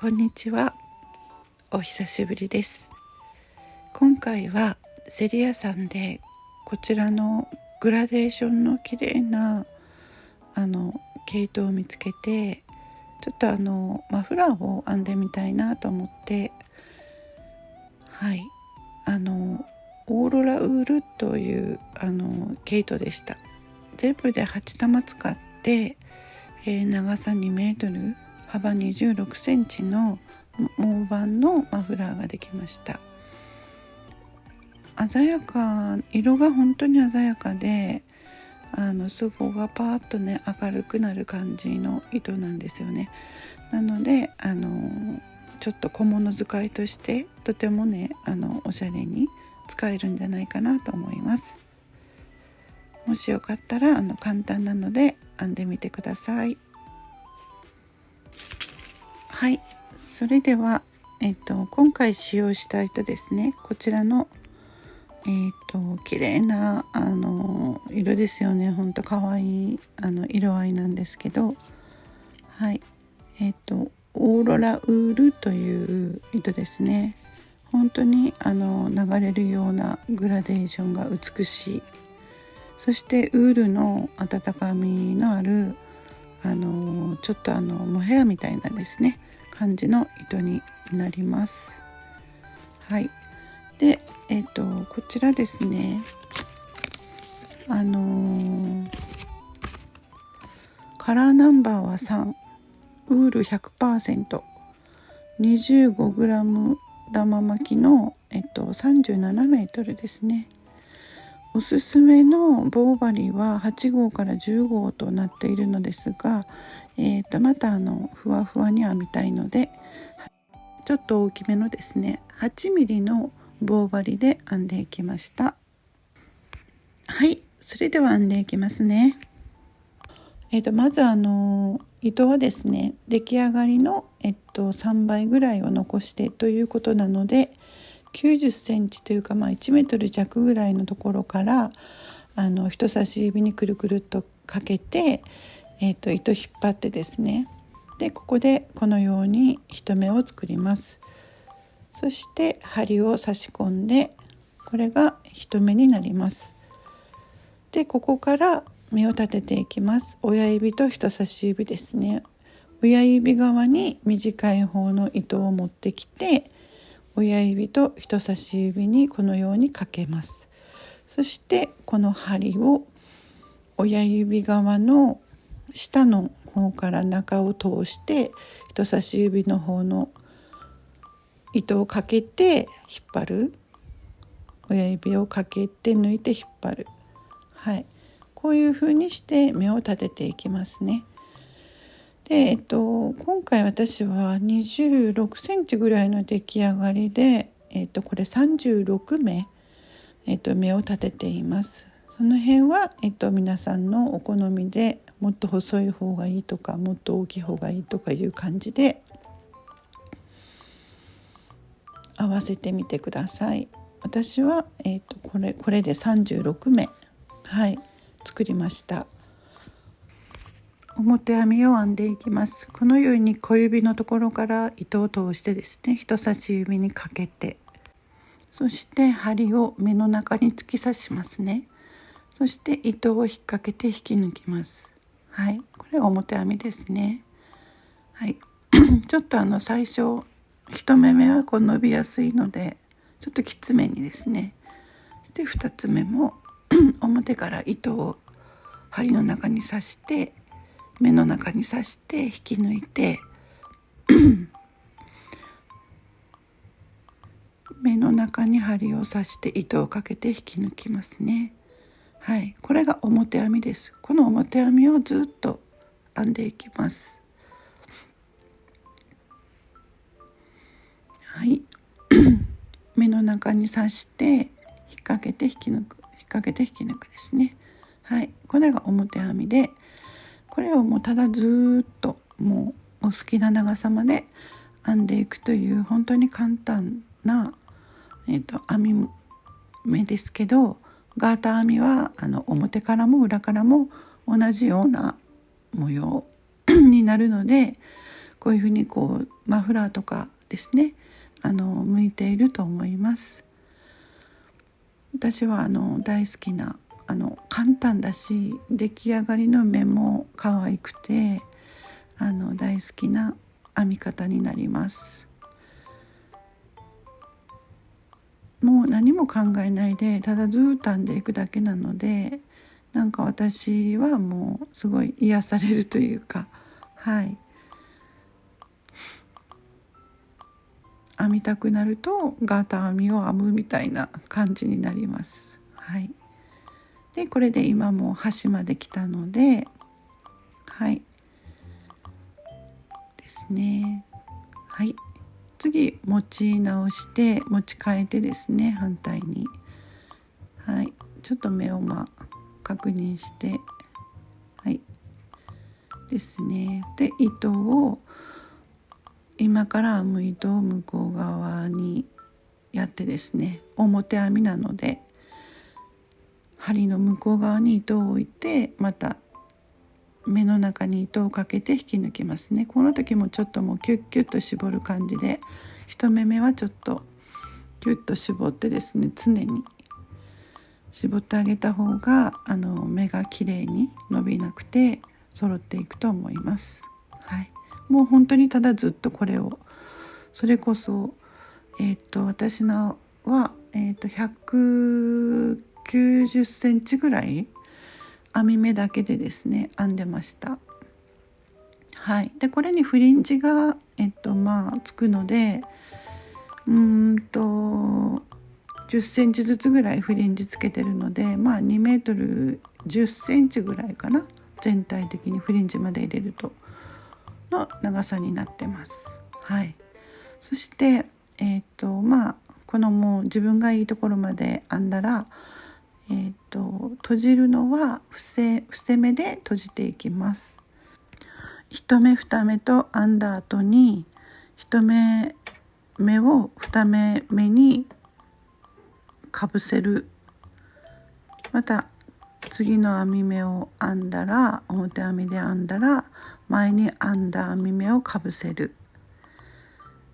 こんにちは。お久しぶりです。今回はセリアさんでこちらのグラデーションの綺麗な毛糸を見つけて、ちょっとマフラーを編んでみたいなと思って、オーロラウールという毛糸でした。全部で8玉使って、長さ2メートル、幅26センチの大判のマフラーができました。色が本当に鮮やかで、そこがパーッとね明るくなる感じの糸なんですよね。なのでちょっと小物使いとしてとてもねおしゃれに使えるんじゃないかなと思います。もしよかったら簡単なので編んでみてください。はい、それでは、今回使用した糸ですね。こちらの綺麗な色ですよね。ほんと可愛い色合いなんですけど、オーロラウールという糸ですね。本当に流れるようなグラデーションが美しい。そしてウールの温かみのあるちょっとモヘアみたいなですね感じの糸になります。で、こちらですね、カラーナンバーは3、ウール 100%、 25g 玉巻きの、37メートルですね。おすすめの棒針は8号から10号となっているのですが、またふわふわに編みたいのでちょっと大きめのですね8ミリの棒針で編んでいきました。それでは編んでいきますね。まず糸はですね出来上がりの、3倍ぐらいを残してということなので、90センチというか、1メートル弱ぐらいのところから人差し指にくるくるっとかけて、糸引っ張ってですね、でここでこのように一目を作ります。そして針を差し込んで、これが一目になります。でここから目を立てていきます。親指と人差し指ですね。親指側に短い方の糸を持ってきて、親指と人差し指にこのようにかけます。そしてこの針を親指側の下の方から中を通して人差し指の方の糸をかけて引っ張る、親指をかけて抜いて引っ張る、こういう風にして目を立てていきますね。で、今回私は26センチぐらいの出来上がりで、これ36目、目を立てています。その辺は、皆さんのお好みでもっと細い方がいいとかもっと大きい方がいいとかいう感じで合わせてみてください。私は、これで36目、作りました。表編みを編んでいきます。このように小指のところから糸を通してですね、人差し指にかけて、そして針を目の中に突き刺しますね。そして糸を引っ掛けて引き抜きます。これ表編みですね。ちょっと最初1目目は伸びやすいのでちょっときつめにですね。そして2つ目も表から糸を針の中に刺して目の中に刺して引き抜いて目の中に針を刺して糸をかけて引き抜きますね。これが表編みです。この表編みをずっと編んでいきます。目の中に刺して引っ掛けて引き抜く、引っ掛けて引き抜くですね。これが表編みで、これをもうただずっともうお好きな長さまで編んでいくという本当に簡単な、編み目ですけど、ガーター編みは表からも裏からも同じような模様になるので、こういうふうにマフラーとかですね向いていると思います。私は大好きな簡単だし出来上がりの目も可愛くて大好きな編み方になります。もう何も考えないでただずーっと編んでいくだけなので、なんか私はもうすごい癒されるというか、はい編みたくなるとガーター編みを編むみたいな感じになります。はい。でこれで今もう端まで来たので、はいですね。はい。次持ち直して持ち替えてですね、反対に、はい、ちょっと目を確認して、はいですね。で糸を今から編む糸を向こう側にやってですね、表編みなので針の向こう側に糸を置いて、また目の中に糸をかけて引き抜きますね。この時もちょっともうキュッキュッと絞る感じで、一目目はちょっとキュッと絞ってですね、常に絞ってあげた方が目がきれいに伸びなくて揃っていくと思います。はい、もう本当にただずっとこれを、それこそ私のは、190センチぐらい編み目だけでですね編んでました。はい、でこれにフリンジが、つくので10センチずつぐらいフリンジつけてるので、2メートル10センチぐらいかな、全体的にフリンジまで入れるとの長さになってます。はい、そしてこのもう自分がいいところまで編んだら、閉じるのは伏せ目で閉じていきます。1目2目と編んだ後に1目目を2目目にかぶせる。また次の編み目を編んだら、表編みで編んだら前に編んだ編み目をかぶせる。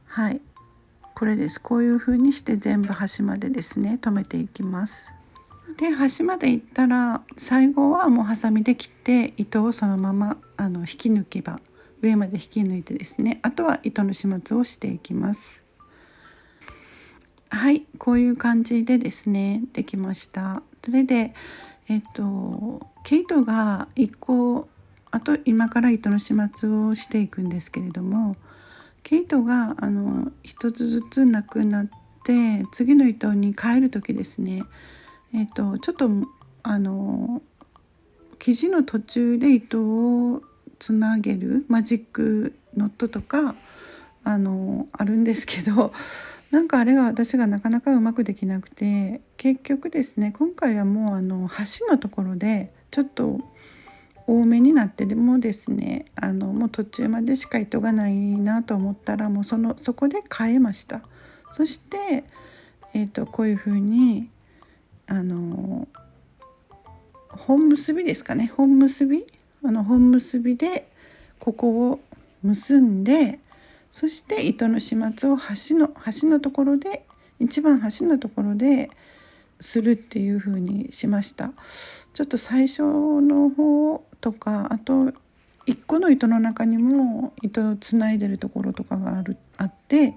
はい、これです。こういう風にして全部端までですね留めていきます。で端までいったら最後はもうハサミで切って糸をそのまま引き抜けば、上まで引き抜いてですね、あとは糸の始末をしていきます。はい、こういう感じでですねできました。それで毛糸が1個、あと今から糸の始末をしていくんですけれども、毛糸が1つずつなくなって次の糸に変える時ですね、ちょっと生地の途中で糸をつなげるマジックノットとかあるんですけど、なんかあれが私がなかなかうまくできなくて、結局ですね今回はもう端のところでちょっと多めになって、でもですねもう途中までしか糸がないなと思ったらもうそこで変えました。そして、こういう風に本結びですかね、本結びでここを結んで、そして糸の始末を端のところで、一番端のところでするっていう風にしました。ちょっと最初の方とか、あと1個の糸の中にも糸をつないでるところとかがあって、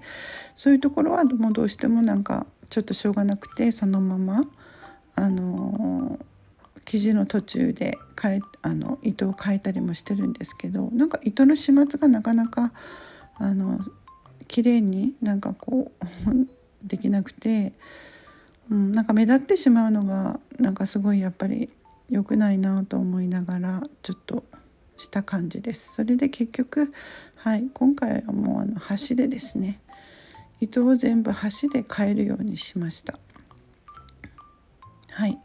そういうところはもうどうしてもなんかちょっとしょうがなくて、そのまま生地の途中で糸を変えたりもしてるんですけど、なんか糸の始末がなかなか綺麗になんかできなくて、なんか目立ってしまうのがなんかすごいやっぱり良くないなと思いながらちょっとした感じです。それで結局、はい、今回はもう端でですね、糸を全部端で変えるようにしました。はい、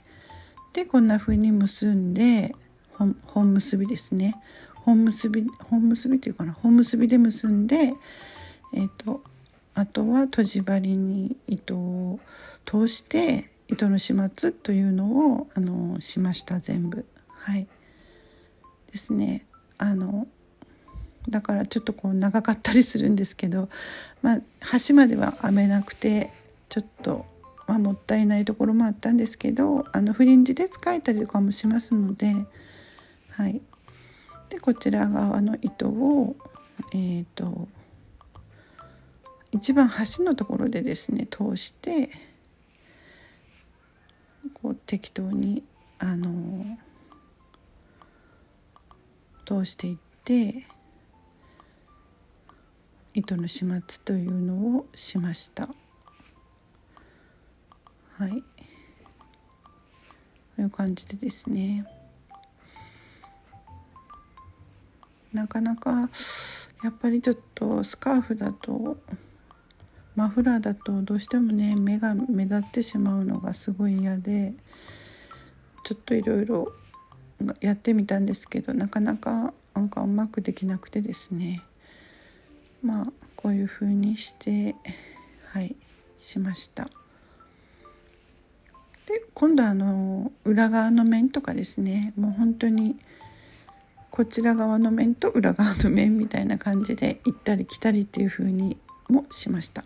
でこんな風に結んで本結びですね、本結びっていうかな、本結びで結んで、あとはとじ針に糸を通して糸の始末というのをしました、全部。はいですね。だからちょっとこう長かったりするんですけど、端までは編めなくてちょっと、もったいないところもあったんですけど、フリンジで使えたりとかもしますので、はい。でこちら側の糸を一番端のところでですね通して、こう適当に通していって、糸の始末というのをしました。はい、こういう感じでですね、なかなかやっぱりちょっとスカーフだとマフラーだとどうしてもね目が目立ってしまうのがすごい嫌で、ちょっといろいろやってみたんですけど、なかなかうまくできなくてですね、こういう風にしてしました。で今度裏側の面とかですね、もう本当にこちら側の面と裏側の面みたいな感じで行ったり来たりっていう風にもしました。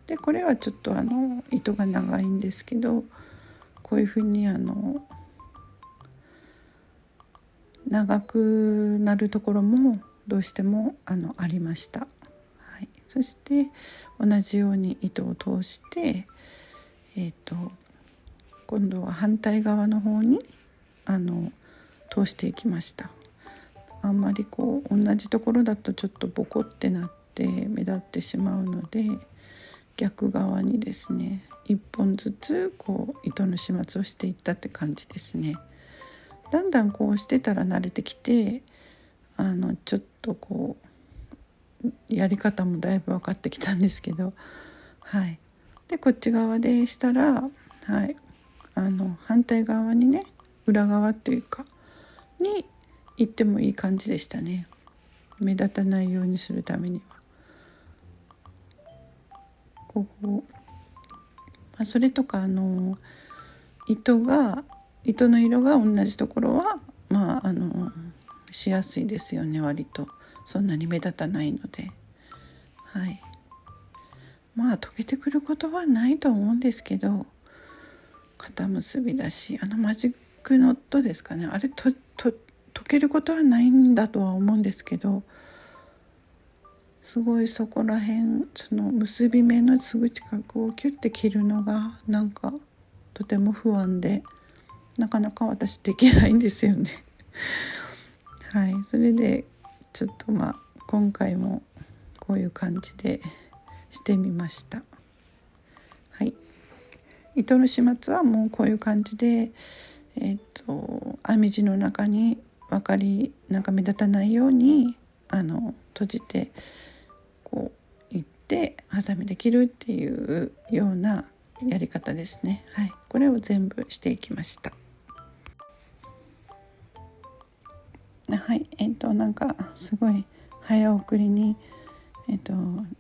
でこれはちょっと糸が長いんですけど、こういう風に長くなるところもどうしてもありました。そして同じように糸を通して、今度は反対側の方に通していきました。あんまりこう同じところだとちょっとボコってなって目立ってしまうので、逆側にですね1本ずつこう糸の始末をしていったって感じですね。だんだんこうしてたら慣れてきて、ちょっとこうやり方もだいぶ分かってきたんですけど、でこっち側でしたら、反対側にね、裏側っていうかに行ってもいい感じでしたね。目立たないようにするためにはここ、それとか糸の色が同じところはしやすいですよね。割とそんなに目立たないので、溶けてくることはないと思うんですけど、肩結びだしマジックノットですかね、あれ溶けることはないんだとは思うんですけど、すごいそこら辺、その結び目のすぐ近くをキュッて切るのがなんかとても不安で、なかなか私できないんですよねそれでちょっと今回もこういう感じでしてみました。糸の始末はもうこういう感じで、編み地の中になんか目立たないように閉じてこういってハサミで切るっていうようなやり方ですね。これを全部していきました。なんかすごい早送りに、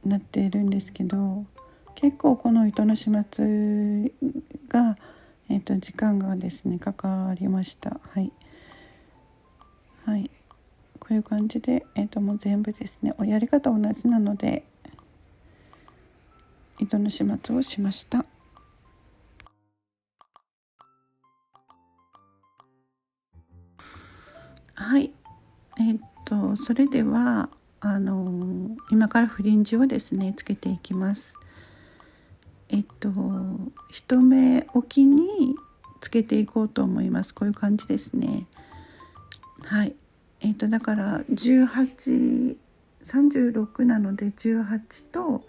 なっているんですけど、結構この糸の始末が、時間がですねかかりました。こういう感じで、もう全部ですねやり方同じなので糸の始末をしました。それでは今からフリンジをですねつけていきます。一目置きにつけていこうと思います。こういう感じですね。だから18、36なので18と、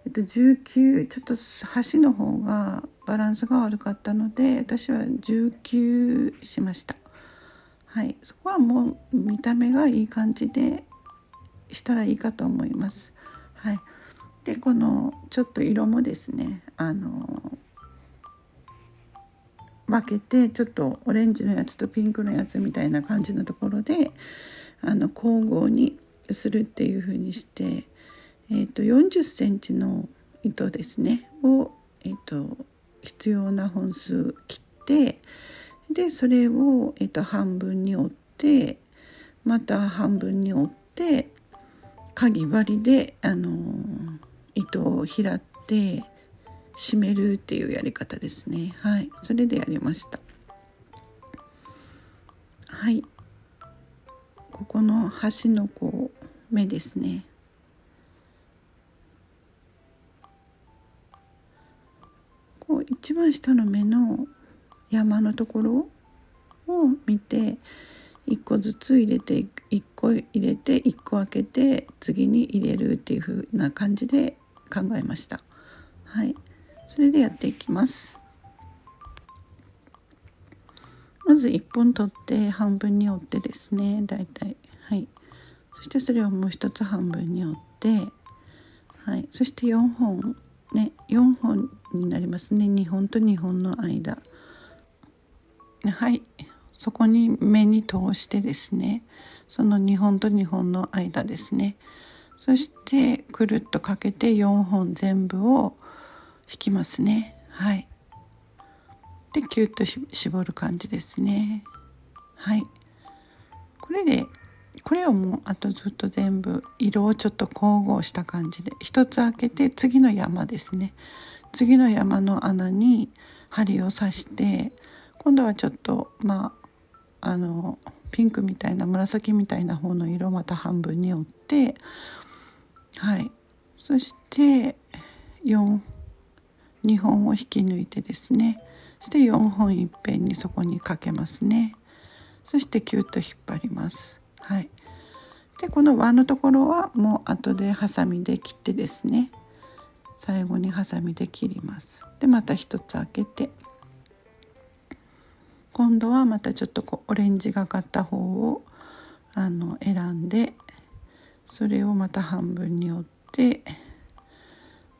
19、ちょっと端の方がバランスが悪かったので私は19しました。そこはもう見た目がいい感じでしたらいいかと思います。でこのちょっと色もですね分けて、ちょっとオレンジのやつとピンクのやつみたいな感じのところで交互にするっていう風にして、40センチの糸ですねを、必要な本数切って、でそれを、半分に折って、また半分に折ってかぎ針で糸を拾って締めるっていうやり方ですね。はい、それでやりました。はい、ここの端の目ですね。一番下の目の山のところを見て1個ずつ入れて1個入れて1個開けて次に入れるっていう風な感じで考えました。はい、それでやっていきます。まず1本取って半分に折ってですね、だいたい、はい、そしてそれをもう一つ半分に折って、はい、そして4本ね、4本になりますね。2本と2本の間、はい、そこに目に通してですね、その2本と2本の間ですね、そしてくるっとかけて4本全部を引きますね。はい、でキュッと絞る感じですね。はい、これをもうあとずっと全部色をちょっと混合した感じで一つ開けて、次の山ですね、次の山の穴に針を刺して、今度はちょっとピンクみたいな紫みたいな方の色をまた半分に折って、はい、そして2本を引き抜いてですね、そして4本いっぺんにそこにかけますね。そしてキュッと引っ張ります。はい、でこの輪のところはもう後でハサミで切ってですね、最後にハサミで切ります。でまた一つ開けて、今度はまたちょっとオレンジがかった方を選んで、それをまた半分に折って、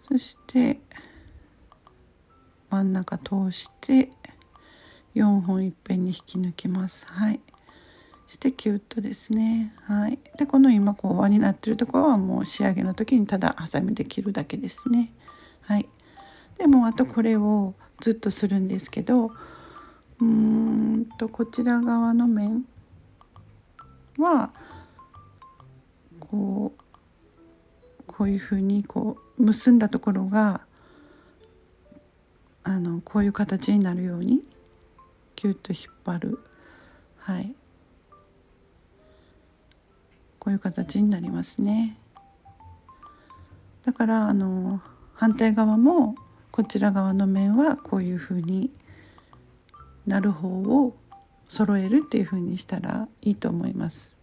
そして真ん中通して4本いっぺんに引き抜きます。はい、してキュッとですね。はい、でこの今輪になってるところはもう仕上げの時にただハサミで切るだけですね。はい、でもあとこれをずっとするんですけど、こちら側の面はこういうふうに結んだところがこういう形になるようにキュッと引っ張る。はい、こういう形になりますね。だから反対側もこちら側の面はこういうふうになる方を揃えるっていうふうにしたらいいと思います。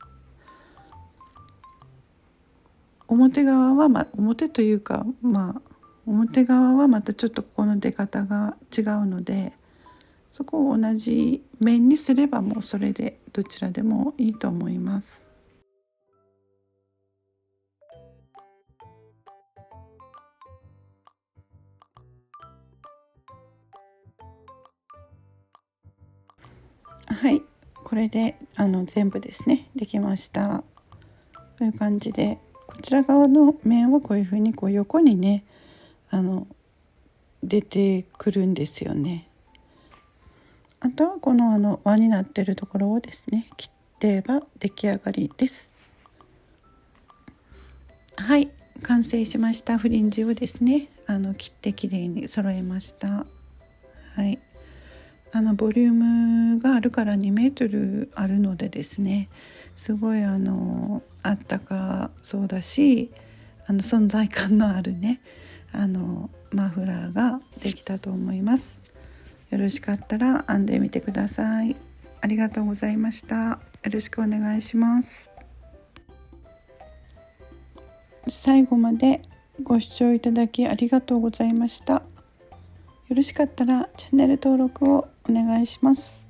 表側は、表というか表側はまたちょっとここの出方が違うので、そこを同じ面にすればもうそれでどちらでもいいと思います。はい、これで全部ですねできました。こういう感じで、こちら側の面はこういうふうに横にね出てくるんですよね。あとはこの輪になっているところをですね切ってば出来上がりです。はい、完成しました。フリンジをですね切ってきれいに揃えました。はい、ボリュームがあるから2メートルあるのでですね、すごいあったかそうだし存在感のあるねマフラーができたと思います。よろしかったら編んでみてください。ありがとうございました。よろしくお願いします。最後までご視聴いただきありがとうございました。よろしかったらチャンネル登録をお願いします。